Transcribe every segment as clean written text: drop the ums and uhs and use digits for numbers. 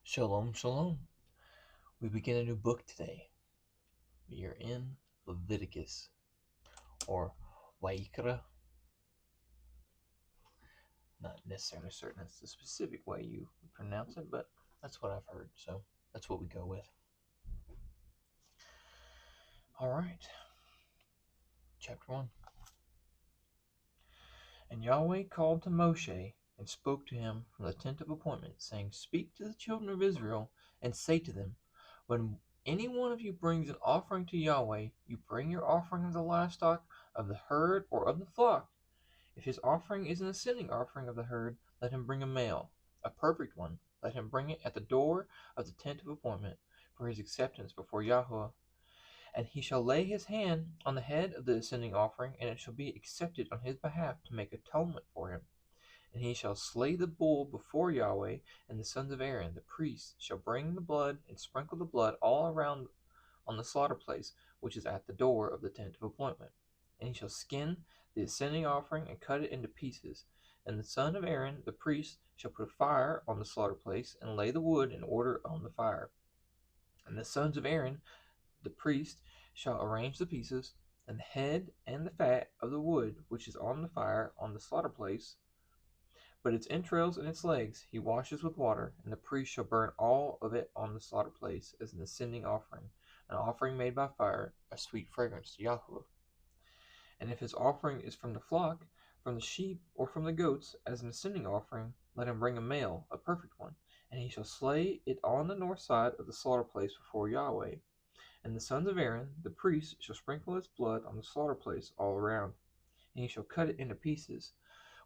Shalom, shalom. We begin a new book today. We are in Leviticus, or Wayikra. Not necessarily certain that's the specific way you pronounce it, but that's what I've heard, so that's what we go with. All right, chapter 1. And Yahweh called to Moshe and spoke to him from the tent of appointment, saying, Speak to the children of Israel and say to them, When any one of you brings an offering to Yahweh, you bring your offering of the livestock, of the herd, or of the flock. If his offering is an ascending offering of the herd, let him bring a male, a perfect one. Let him bring it at the door of the tent of appointment for his acceptance before Yahweh. And he shall lay his hand on the head of the ascending offering, and it shall be accepted on his behalf to make atonement for him. And he shall slay the bull before Yahweh, and the sons of Aaron, the priests, shall bring the blood and sprinkle the blood all around on the slaughter place, which is at the door of the tent of appointment. And he shall skin the ascending offering and cut it into pieces. And the son of Aaron, the priest, shall put fire on the slaughter place, and lay the wood in order on the fire. And the sons of Aaron, the priest, shall arrange the pieces, and the head and the fat of the wood which is on the fire on the slaughter place, but its entrails and its legs he washes with water, and the priest shall burn all of it on the slaughter place as an ascending offering, an offering made by fire, a sweet fragrance to Yahweh. And if his offering is from the flock, from the sheep, or from the goats, as an ascending offering, let him bring a male, a perfect one, and he shall slay it on the north side of the slaughter place before Yahweh. And the sons of Aaron, the priest, shall sprinkle its blood on the slaughter place all around, and he shall cut it into pieces,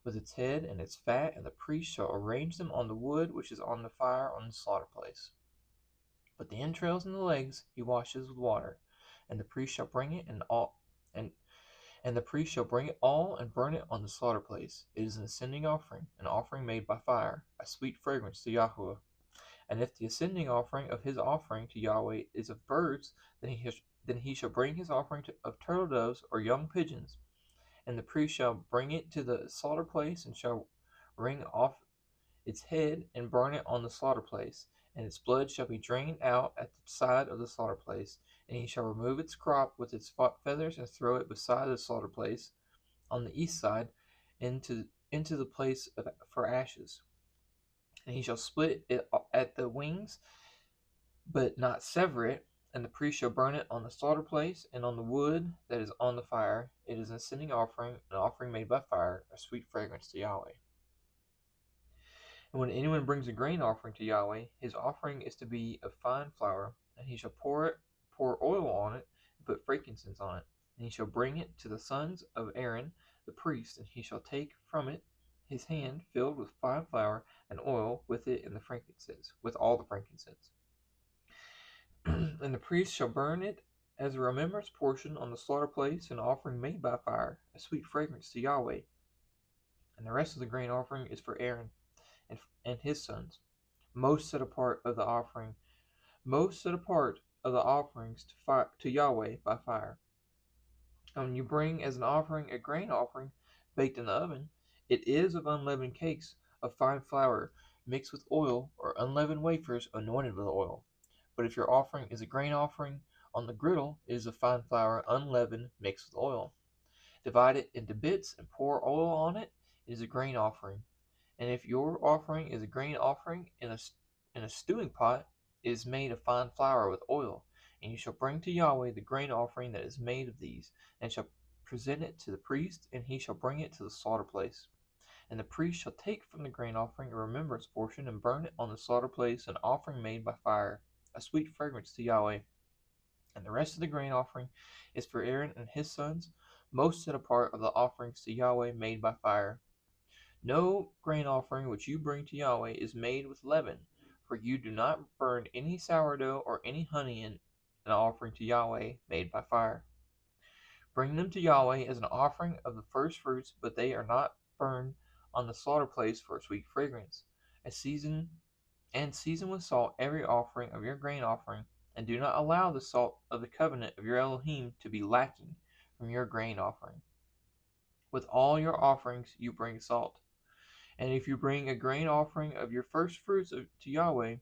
with its head and its fat, and the priest shall arrange them on the wood which is on the fire on the slaughter place. But the entrails and the legs he washes with water, and the priest shall bring it and the priest shall bring it all and burn it on the slaughter place. It is an ascending offering, an offering made by fire, a sweet fragrance to Yahweh. And if the ascending offering of his offering to Yahweh is of birds, then he shall bring his offering of turtle doves or young pigeons. And the priest shall bring it to the slaughter place, and shall wring off its head and burn it on the slaughter place. And its blood shall be drained out at the side of the slaughter place. And he shall remove its crop with its feathers and throw it beside the slaughter place on the east side into the place for ashes. And he shall split it at the wings, but not sever it. And the priest shall burn it on the slaughter place and on the wood that is on the fire. It is an ascending offering, an offering made by fire, a sweet fragrance to Yahweh. And when anyone brings a grain offering to Yahweh, his offering is to be of fine flour, and he shall pour oil on it, and put frankincense on it. And he shall bring it to the sons of Aaron the priest, and he shall take from it his hand filled with fine flour and oil with it in the frankincense, with all the frankincense. And the priest shall burn it as a remembrance portion on the slaughter place, an offering made by fire, a sweet fragrance to Yahweh. And the rest of the grain offering is for Aaron and his sons, most set apart of the offerings to Yahweh by fire. And when you bring as an offering a grain offering baked in the oven, it is of unleavened cakes of fine flour mixed with oil, or unleavened wafers anointed with oil. But if your offering is a grain offering on the griddle, it is of fine flour unleavened mixed with oil. Divide it into bits and pour oil on it. It is a grain offering. And if your offering is a grain offering in a stewing pot, it is made of fine flour with oil. And you shall bring to Yahweh the grain offering that is made of these, and shall present it to the priest, and he shall bring it to the slaughter place. And the priest shall take from the grain offering a remembrance portion, and burn it on the slaughter place, an offering made by fire, a sweet fragrance to Yahweh. And the rest of the grain offering is for Aaron and his sons, most set apart of the offerings to Yahweh made by fire. No grain offering which you bring to Yahweh is made with leaven, for you do not burn any sourdough or any honey in an offering to Yahweh made by fire. Bring them to Yahweh as an offering of the first fruits, but they are not burned on the slaughter place for a sweet fragrance. Season with salt every offering of your grain offering, and do not allow the salt of the covenant of your Elohim to be lacking from your grain offering. With all your offerings you bring salt. And if you bring a grain offering of your first fruits to Yahweh,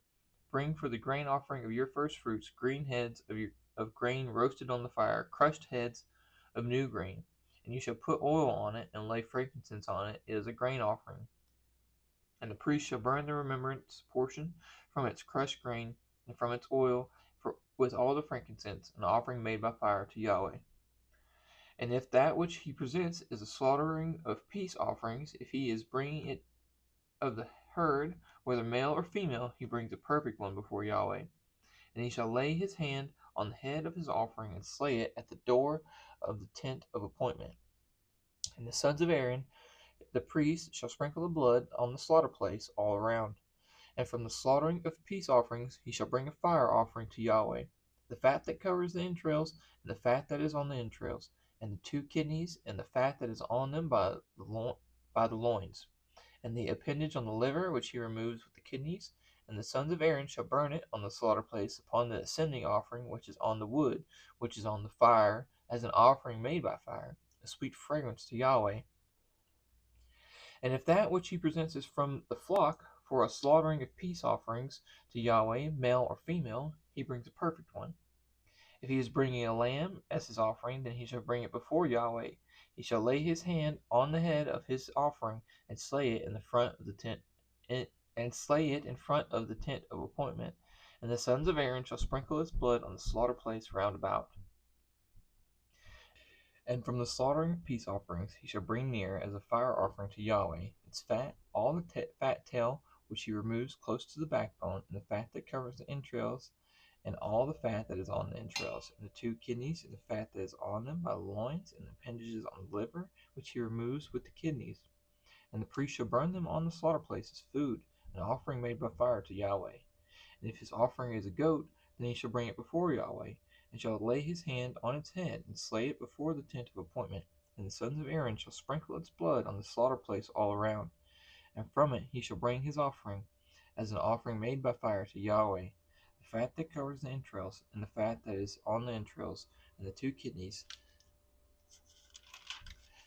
bring for the grain offering of your first fruits green heads of grain roasted on the fire, crushed heads of new grain. And you shall put oil on it and lay frankincense on it. It is a grain offering. And the priest shall burn the remembrance portion from its crushed grain and from its oil with all the frankincense, an offering made by fire to Yahweh. And if that which he presents is a slaughtering of peace offerings, if he is bringing it of the herd, whether male or female, he brings a perfect one before Yahweh. And he shall lay his hand on the head of his offering and slay it at the door of the tent of appointment. And the sons of Aaron, the priest, shall sprinkle the blood on the slaughter place all around. And from the slaughtering of peace offerings he shall bring a fire offering to Yahweh, the fat that covers the entrails, and the fat that is on the entrails, and the 2 kidneys, and the fat that is on them by the loins, and the appendage on the liver, which he removes with the kidneys. And the sons of Aaron shall burn it on the slaughter place upon the ascending offering, which is on the wood, which is on the fire, as an offering made by fire, a sweet fragrance to Yahweh. And if that which he presents is from the flock, for a slaughtering of peace offerings to Yahweh, male or female, he brings a perfect one. If he is bringing a lamb as his offering, then he shall bring it before Yahweh. He shall lay his hand on the head of his offering and slay it in the front of the tent, and slay it in front of the tent of appointment. And the sons of Aaron shall sprinkle its blood on the slaughter place round about. And from the slaughtering of peace offerings he shall bring near as a fire offering to Yahweh its fat, all the fat tail which he removes close to the backbone, and the fat that covers the entrails, and all the fat that is on the entrails, and the 2 kidneys, and the fat that is on them by the loins, and the appendages on the liver, which he removes with the kidneys. And the priest shall burn them on the slaughter place as food, an offering made by fire to Yahweh. And if his offering is a goat, then he shall bring it before Yahweh, and shall lay his hand on its head, and slay it before the tent of appointment. And the sons of Aaron shall sprinkle its blood on the slaughter place all around. And from it he shall bring his offering, as an offering made by fire to Yahweh, the fat that covers the entrails, and the fat that is on the entrails, and the 2 kidneys,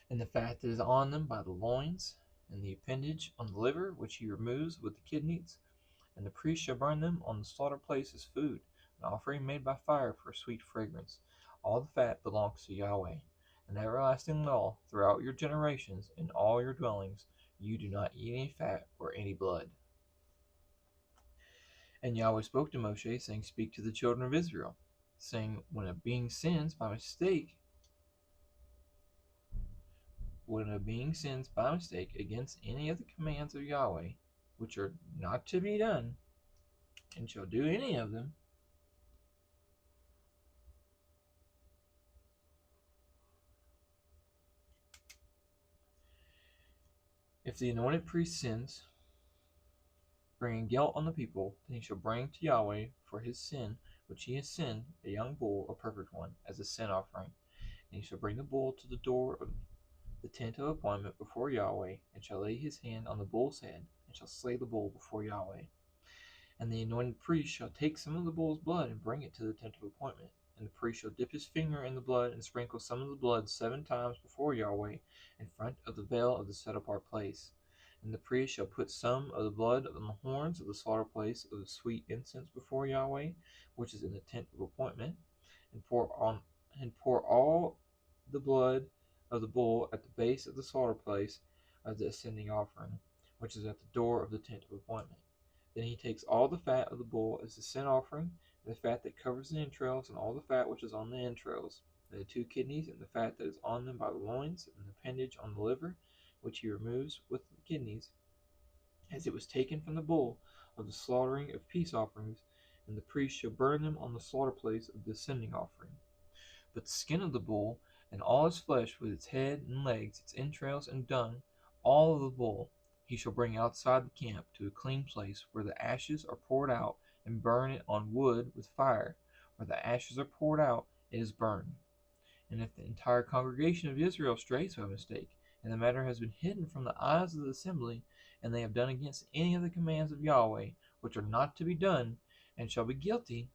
and the fat that is on them by the loins, and the appendage on the liver, which he removes with the kidneys. And the priest shall burn them on the slaughter place as food, an offering made by fire for a sweet fragrance. All the fat belongs to Yahweh. An everlasting law throughout your generations in all your dwellings. You do not eat any fat or any blood. And Yahweh spoke to Moshe, saying, Speak to the children of Israel, saying, when a being sins by mistake against any of the commands of Yahweh, which are not to be done, and shall do any of them, if the anointed priest sins, bringing guilt on the people, then he shall bring to Yahweh for his sin which he has sinned a young bull, a perfect one, as a sin offering. And he shall bring the bull to the door of the tent of appointment before Yahweh, and shall lay his hand on the bull's head, and shall slay the bull before Yahweh. And the anointed priest shall take some of the bull's blood and bring it to the tent of appointment. And the priest shall dip his finger in the blood and sprinkle some of the blood 7 times before Yahweh in front of the veil of the set-apart place. And the priest shall put some of the blood on the horns of the slaughter place of the sweet incense before Yahweh, which is in the tent of appointment, and pour all the blood of the bull at the base of the slaughter place of the ascending offering, which is at the door of the tent of appointment. Then he takes all the fat of the bull as the sin offering, and the fat that covers the entrails, and all the fat which is on the entrails, and the 2 kidneys, and the fat that is on them by the loins, and the appendage on the liver, which he removes with the kidneys, as it was taken from the bull of the slaughtering of peace offerings, and the priest shall burn them on the slaughter place of the ascending offering. But the skin of the bull, and all his flesh, with its head and legs, its entrails and dung, all of the bull, he shall bring outside the camp to a clean place, where the ashes are poured out, and burn it on wood with fire. Where the ashes are poured out, it is burned. And if the entire congregation of Israel strays by mistake, and the matter has been hidden from the eyes of the assembly, and they have done against any of the commands of Yahweh, which are not to be done, and shall be guilty,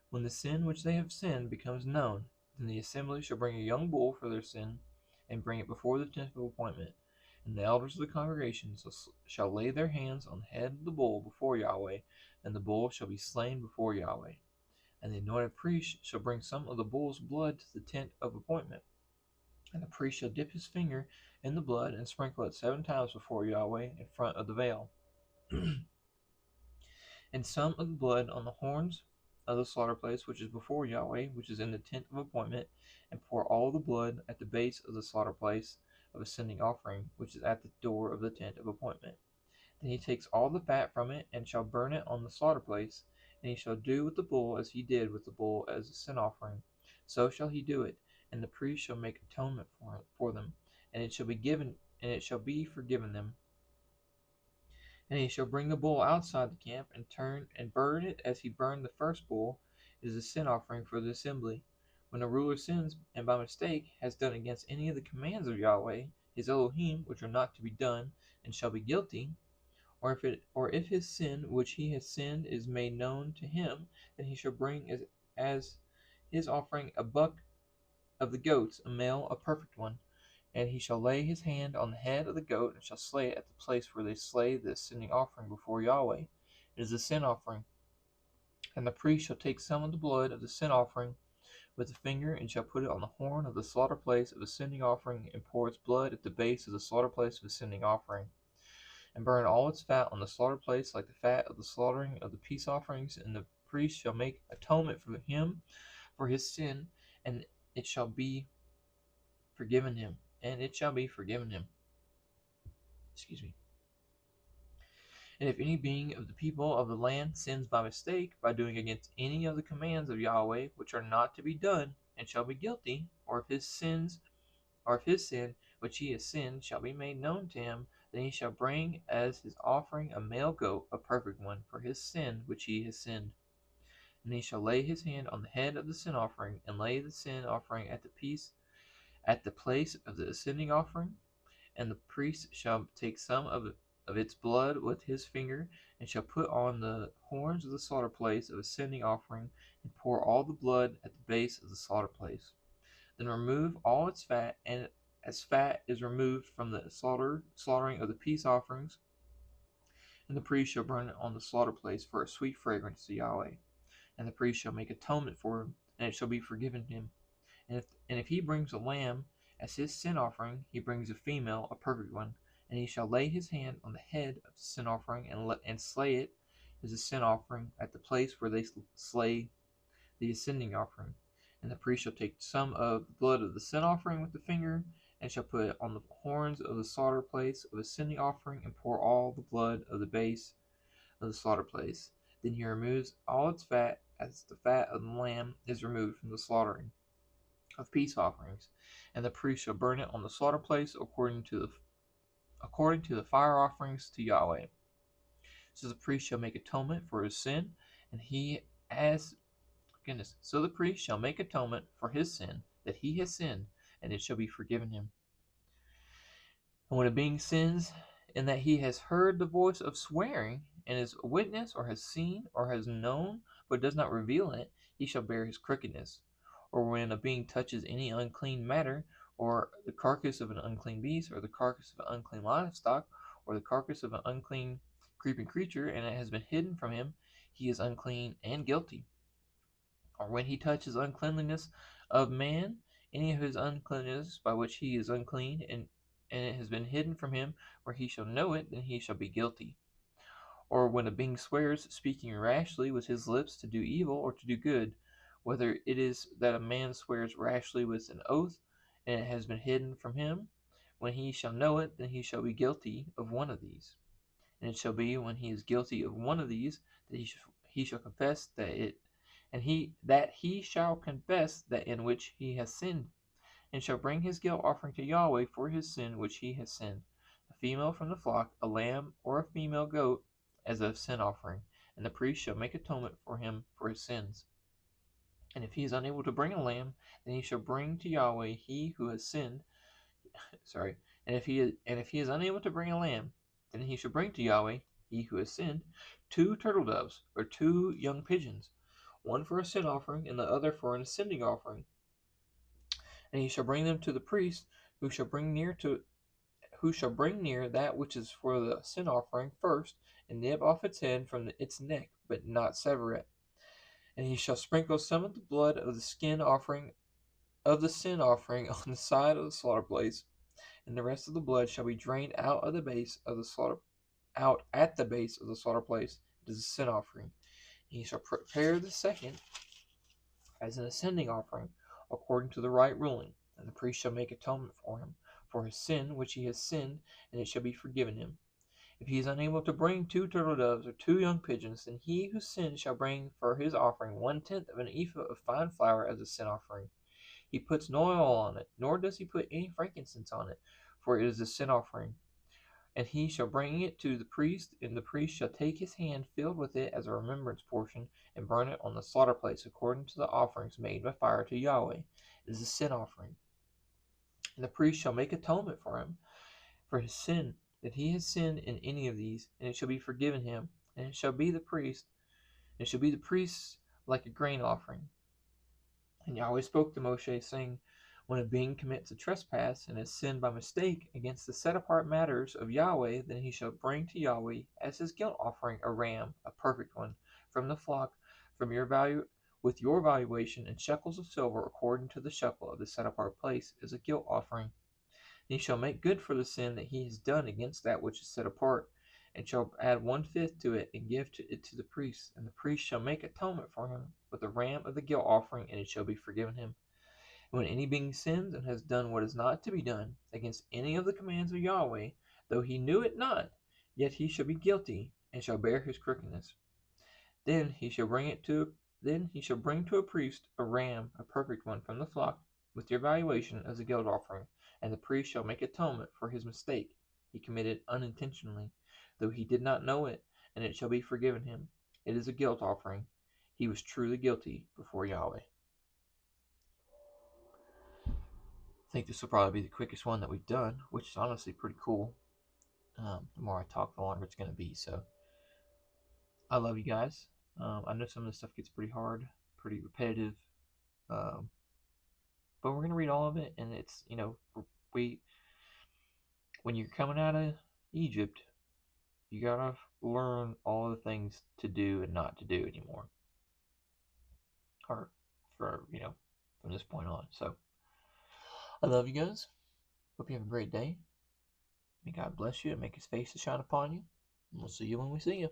when the sin which they have sinned becomes known, then the assembly shall bring a young bull for their sin, and bring it before the tent of appointment. And the elders of the congregation shall lay their hands on the head of the bull before Yahweh, and the bull shall be slain before Yahweh. And the anointed priest shall bring some of the bull's blood to the tent of appointment. And the priest shall dip his finger in the blood and sprinkle it 7 times before Yahweh in front of the veil. And some of the blood on the horns of the slaughter place which is before Yahweh, which is in the tent of appointment, and pour all the blood at the base of the slaughter place of ascending offering, which is at the door of the tent of appointment. Then he takes all the fat from it, and shall burn it on the slaughter place, and he shall do with the bull as he did with the bull as a sin offering. So shall he do it, and the priest shall make atonement for them, and it shall be forgiven them. And he shall bring the bull outside the camp, and burn it as he burned the first bull. It is a sin offering for the assembly. When a ruler sins, and by mistake has done against any of the commands of Yahweh, his Elohim, which are not to be done, and shall be guilty, or if his sin which he has sinned is made known to him, then he shall bring as his offering a buck of the goats, a male, a perfect one. And he shall lay his hand on the head of the goat, and shall slay it at the place where they slay the ascending offering before Yahweh. It is a sin offering. And the priest shall take some of the blood of the sin offering with the finger, and shall put it on the horn of the slaughter place of ascending offering, and pour its blood at the base of the slaughter place of ascending offering, and burn all its fat on the slaughter place like the fat of the slaughtering of the peace offerings. And the priest shall make atonement for him for his sin, and it shall be forgiven him. Excuse me. And if any being of the people of the land sins by mistake, by doing against any of the commands of Yahweh, which are not to be done, and shall be guilty, or if his sin which he has sinned shall be made known to him, then he shall bring as his offering a male goat, a perfect one, for his sin which he has sinned. And he shall lay his hand on the head of the sin offering, and lay the sin offering at the place of the ascending offering. And the priest shall take some of its blood with his finger, and shall put on the horns of the slaughter place of ascending offering, and pour all the blood at the base of the slaughter place. Then remove all its fat, and as fat is removed from the slaughtering of the peace offerings. And the priest shall burn it on the slaughter place for a sweet fragrance to Yahweh. And the priest shall make atonement for him, and it shall be forgiven him. And if he brings a lamb as his sin offering, he brings a female, a perfect one, and he shall lay his hand on the head of the sin offering, and slay it as a sin offering at the place where they slay the ascending offering. And the priest shall take some of the blood of the sin offering with the finger, and shall put it on the horns of the slaughter place of ascending offering, and pour all the blood of the base of the slaughter place. Then he removes all its fat, as the fat of the lamb is removed from the slaughtering of peace offerings. And the priest shall burn it on the slaughter place according to the fire offerings to Yahweh. So the priest shall make atonement for his sin, So the priest shall make atonement for his sin that he has sinned, and it shall be forgiven him. And when a being sins in that he has heard the voice of swearing, and is a witness, or has seen, or has known, but does not reveal it, he shall bear his crookedness. Or when a being touches any unclean matter, or the carcass of an unclean beast, or the carcass of an unclean livestock, or the carcass of an unclean creeping creature, and it has been hidden from him, he is unclean and guilty. Or when he touches uncleanliness of man, any of his uncleanness by which he is unclean, and it has been hidden from him, where he shall know it, then he shall be guilty. Or when a being swears, speaking rashly with his lips to do evil or to do good, whether it is that a man swears rashly with an oath, and it has been hidden from him, when he shall know it, then he shall be guilty of one of these. And it shall be, when he is guilty of one of these, that he shall confess that he shall confess that in which he has sinned, and shall bring his guilt offering to Yahweh for his sin which he has sinned, a female from the flock, a lamb or a female goat, as a sin offering. And the priest shall make atonement for him for his sins. And if he is unable to bring a lamb, then he shall bring to Yahweh he who has sinned. And if he is unable to bring a lamb, then he shall bring to Yahweh he who has sinned 2 turtle doves, or 2 young pigeons, one for a sin offering, and the other for an ascending offering. And he shall bring them to the priest, who shall bring near that which is for the sin offering first, and nib off its head from its neck, but not sever it. And he shall sprinkle some of the blood of the sin offering on the side of the slaughter place, and the rest of the blood shall be drained out of the base of the slaughter out at the base of the slaughter place. It is a sin offering. And he shall prepare the second as an ascending offering, according to the right ruling, and the priest shall make atonement for him, for his sin which he has sinned, and it shall be forgiven him. If he is unable to bring 2 turtle doves or 2 young pigeons, then he who sinned shall bring for his offering 1/10 of an ephah of fine flour as a sin offering. He puts no oil on it, nor does he put any frankincense on it, for it is a sin offering. And he shall bring it to the priest, and the priest shall take his hand filled with it as a remembrance portion, and burn it on the slaughter place according to the offerings made by fire to Yahweh. It is a sin offering. And the priest shall make atonement for him for his sin, that he has sinned in any of these, and it shall be forgiven him. And it shall be the priest like a grain offering. And Yahweh spoke to Moshe, saying, when a being commits a trespass and has sinned by mistake against the set-apart matters of Yahweh, then he shall bring to Yahweh as his guilt offering a ram, a perfect one, from the flock, from your value, with your valuation in shekels of silver, according to the shekel of the set-apart place, as a guilt offering. And he shall make good for the sin that he has done against that which is set apart, and shall add 1/5 to it, and give it to the priest. And the priest shall make atonement for him with the ram of the guilt offering, and it shall be forgiven him. And when any being sins and has done what is not to be done against any of the commands of Yahweh, though he knew it not, yet he shall be guilty, and shall bear his crookedness. Then he shall bring to a priest a ram, a perfect one, from the flock, with your valuation as a guilt offering, and the priest shall make atonement for his mistake he committed unintentionally, though he did not know it, and it shall be forgiven him. It is a guilt offering. He was truly guilty before Yahweh. I think this will probably be the quickest one that we've done, which is honestly pretty cool. The more I talk, the longer it's going to be. So I love you guys. I know some of this stuff gets pretty hard, pretty repetitive, but we're going to read all of it. And it's, when you're coming out of Egypt, you got to learn all the things to do and not to do anymore. Or from this point on. So I love you guys. Hope you have a great day. May God bless you and make his face to shine upon you. And we'll see you when we see you.